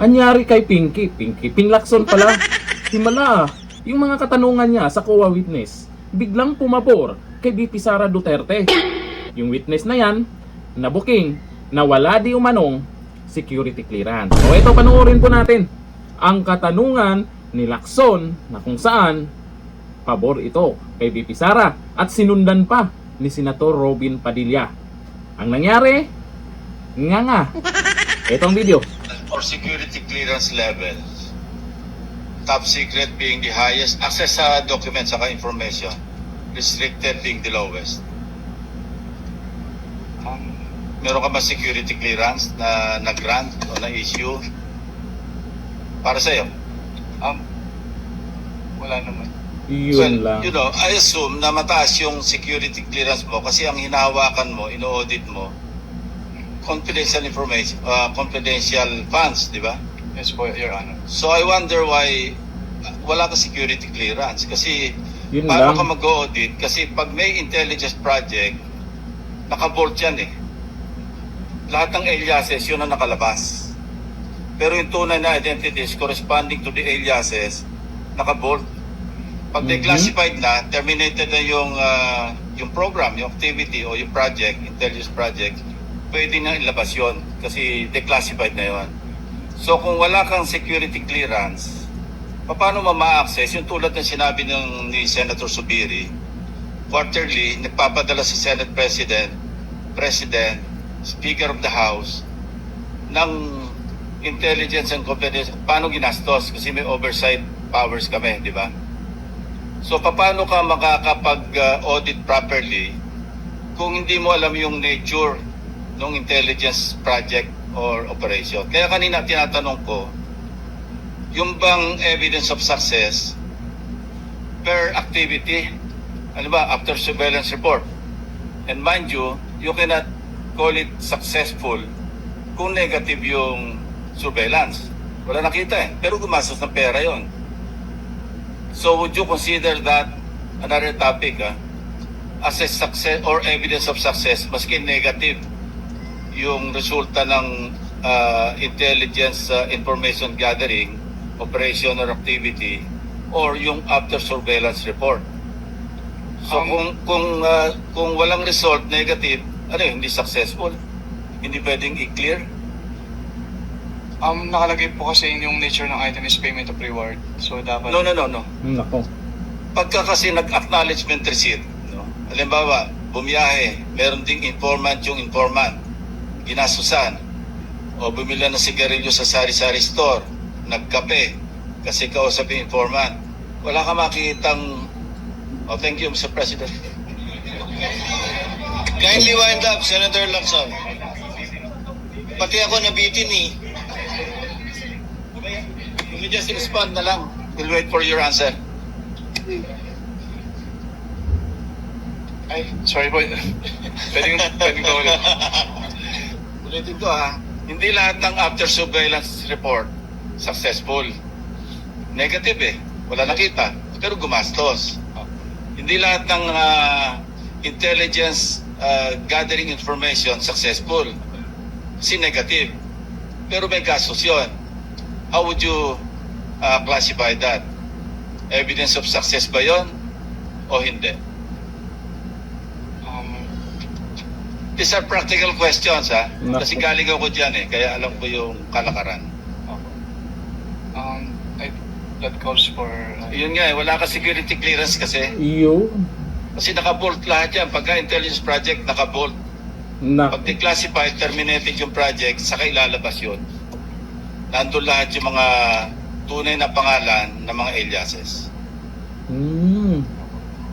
Anyari kay Ping Lacson pala. Himala, yung mga katanungan niya sa COA witness, biglang pumabor kay VP Sara Duterte. Yung witness na yan, nabuking na wala di umanong security clearance. So ito, panoorin po natin ang katanungan ni Lacson na kung saan pabor ito kay VP Sara at sinundan pa ni Senator Robin Padilla. Ang nangyari, nga. Itong video. For security clearance level, top secret being the highest, access sa documents saka information, restricted being the lowest. Meron ka ba security clearance na nag-grant o na-issue para sa'yo? Wala naman. Yun lang. You know, I assume na mataas yung security clearance mo kasi ang hinahawakan mo, ino-audit mo, confidential information, confidential funds, di ba? Yes po, Your Honor. So I wonder why wala ka security clearance kasi Yun paano lang. ka mag-audit? Kasi pag may intelligence project, naka-board yan eh. Lahat ng aliases, yun ang nakalabas. Pero yung tunay na identities corresponding to the aliases, naka-board. Pag declassified na, terminated na yung program, yung activity o yung project, intelligence project, pwede na ilabas yun kasi declassified na yun. So kung wala kang security clearance, paano ma-access? Yung tulad ng sinabi ni Senator Subiri, quarterly, nagpapadala si Senate President, Speaker of the House, ng intelligence and confidence, paano ginastos? Kasi may oversight powers kami, di ba? So paano ka makakapag-audit properly kung hindi mo alam yung nature ng intelligence project or operation? Kaya kanina tinatanong ko, yung bang evidence of success per activity, ano ba, after surveillance report? And mind you, you cannot call it successful kung negative yung surveillance. Wala nakita eh, pero gumastos ng pera yon. So would you consider that another topic as a success or evidence of success maski negative yung resulta ng intelligence information gathering, operation or activity, or yung after surveillance report? So kung walang result, negative, ano yun, hindi successful, hindi pwedeng i-clear? Nakalagay po kasi yung nature ng item is payment of reward. So dapat... No. Nako. Pagka kasi nag-acknowledgement receipt, no? Halimbawa, bumiyahe, meron ding informant yung informant, ginasusan, o bumila ng sigarilyo sa sari-sari store, nagkape, kasi kausap yung informant. Wala ka makikitang... Oh, thank you, Mr. President. Kindly wind up, Senator Lacson. Pati ako nabitin eh. You just respond na lang. We'll wait for your answer. Ay, sorry po. pwedeng ba ulit? Ulitin ko hindi lahat ng after surveillance report successful. Negative eh. Wala nakita. Pero gumastos. Hindi lahat ng intelligence gathering information successful. Kasi negative. Pero may gastos yun. How would you classify that? Evidence of success ba yun? O hindi? These are practical questions Kasi galing ako dyan kaya alam ko yung kalakaran. That calls for... Yun nga wala ka security clearance kasi. Yun. Kasi naka-bolt lahat yan. Pagka intelligence project, naka-bolt. Pag declassified, terminated yung project, saka ilalabas yun. Nandun lahat yung mga tunay na pangalan ng mga aliases.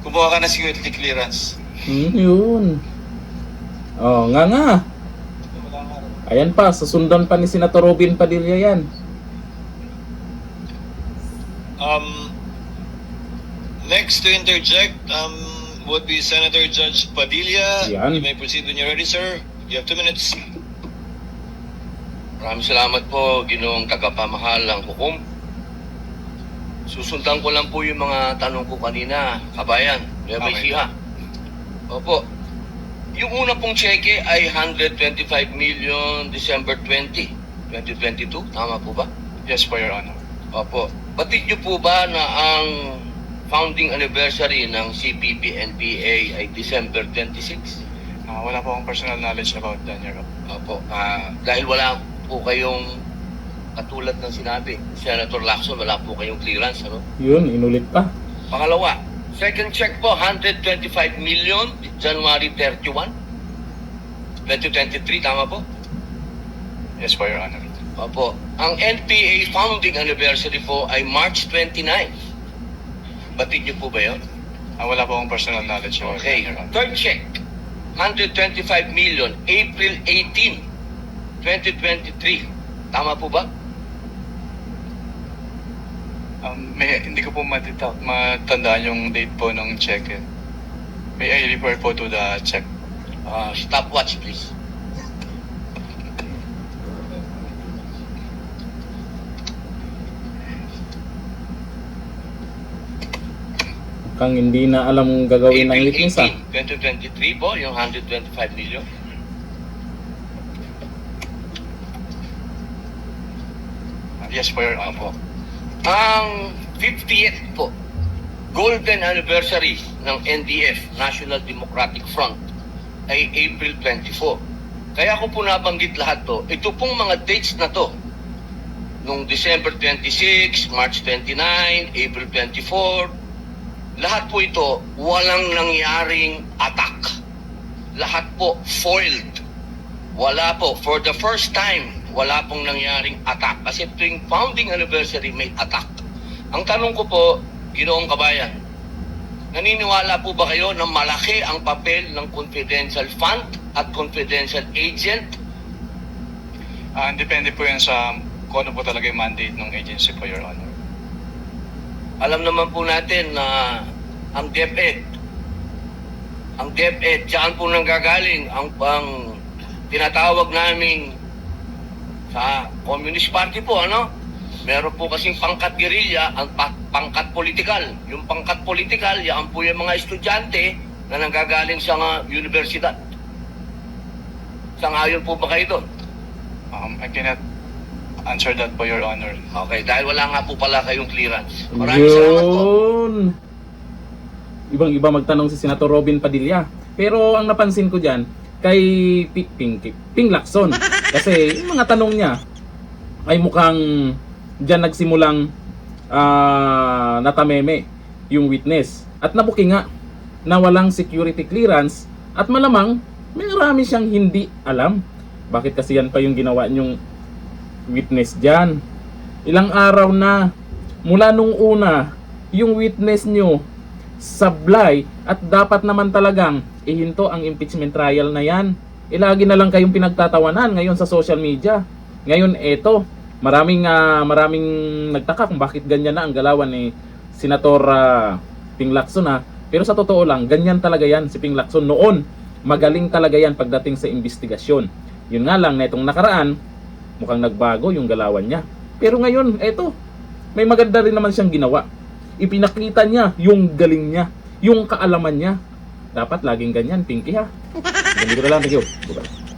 Kumuha ka ng security clearance. Yun. Oh, nga. Ayan pa, sasundan pa ni Senator Robin Padilla yan. Next to interject would be Senator Judge Padilla. Yan. You may proceed when you're ready, sir. You have 2 minutes. Maraming salamat po, Ginoong Tagapamahalang Hukom. Susundan ko lang po yung mga tanong ko kanina, kabayan, Nueva Okay. Ecija. Opo. Yung una pong cheque ay 125 million December 20. 2022, tama po ba? Yes po, Your Honor. Opo. Batid niyo po ba na ang founding anniversary ng CPP-NPA ay December 26? Wala po akong personal knowledge about that, Your Honor. Opo. Dahil wala po kayong katulad ng sinabi, Senator Lacson, wala po kayong clearance, ano? Yun, inulit pa. Pangalawa, second check po, 125 million, January 31, 2023, tama po? Yes po, Your Honor. Opo. Ang NPA founding anniversary po ay March 29. Batid niyo po ba yun? Wala po akong personal knowledge about Okay. that, Your Honor. Third check, 125 million, April 18, 2023. Tama po ba? Hindi ko po matandaan yung date po ng check. May I refer po to the check? Stopwatch, please. Kang hindi na alam ang gagawin ng April witness 18, 2023 po, yung 125 million. Yes po, Your Honor. Opo. Ang 50th po, golden anniversary ng NDF, National Democratic Front, ay April 24. Kaya ko po nabanggit lahat to. Ito pong mga dates na to, nung December 26, March 29, April 24, lahat po ito, walang nangyaring attack. Lahat po foiled. Wala po. For the first time, wala pong nangyaring attack. Kasi tuwing founding anniversary, may attack. Ang tanong ko po, Ginoong Kabayan, naniniwala po ba kayo na malaki ang papel ng confidential fund at confidential agent? Depende po yan sa kung ano po talaga yung mandate ng agency po, Your Honor. Alam naman po natin na ang DepEd, diyan po nanggagaling ang tinatawag naming sa Communist Party po, ano? Meron po kasing pangkat guerrilla, ang pangkat politikal. Yung pangkat politikal, yan po yung mga estudyante na nanggagaling sa universidad. Sangayon po ba kayo doon? I cannot answer that po, Your Honor. Okay, dahil wala nga po pala kayong clearance. Maraming salamat po. Yun. Ibang-iba magtanong si Senator Robin Padilla. Pero ang napansin ko dyan, kay Ping Lacson. Kasi yung mga tanong niya ay mukhang dyan nagsimulang natameme yung witness. At nabuki nga na walang security clearance at malamang may marami siyang hindi alam. Bakit kasi yan pa yung ginawa niyong witness dyan? Ilang araw na mula nung una yung witness nyo sablay at dapat naman talagang ihinto ang impeachment trial na yan. Ilagi na lang kayong pinagtatawanan ngayon sa social media. Ngayon eto, maraming nagtaka kung bakit ganyan na ang galawan ni Senator Ping Lacson ha. Pero sa totoo lang, ganyan talaga yan si Ping Lacson noon. Magaling talaga yan pagdating sa investigasyon. Yun nga lang na itong nakaraan, mukhang nagbago yung galawan niya. Pero ngayon, eto, may maganda rin naman siyang ginawa. Ipinakita niya yung galing niya, yung kaalaman niya. Dapat laging ganyan, Pinky ha. Ganito na lang, thank you. Bye-bye.